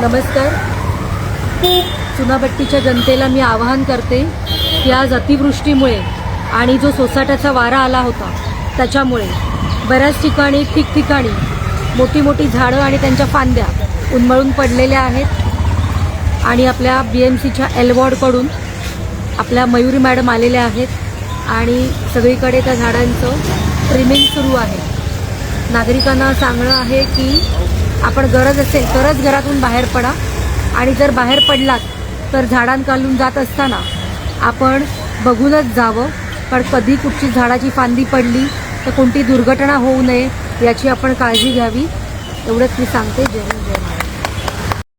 नमस्कार. चुनाभट्टीच्या जनतेला मी आवाहन करते की आज अतिवृष्टीमुळे आणि जो सोसाट्याचा वारा आला होता त्याच्यामुळे बऱ्याच ठिकाणी ठिकठिकाणी मोठी मोठी झाडं आणि त्यांच्या फांद्या उन्मळून पडलेल्या आहेत आणि आपल्या BMCच्या एलवॉर्डकडून आपल्या मयुरी मॅडम आलेल्या आहेत आणि सगळीकडे त्या झाडांचं ट्रिमिंग सुरू आहे. नागरिकांना सांगणं आहे की आपण गरज असेल तरच घरातून बाहेर पडा आणि जर बाहेर पडलात तर झाडांखालून जात असताना आपण बघूनच जावं, कारण कधी कुठची झाडाची फांदी पडली तर कोणती दुर्घटना होऊ नये याची आपण काळजी घ्यावी. एवढंच मी सांगते. जय हिंद, जय महाराष्ट्र.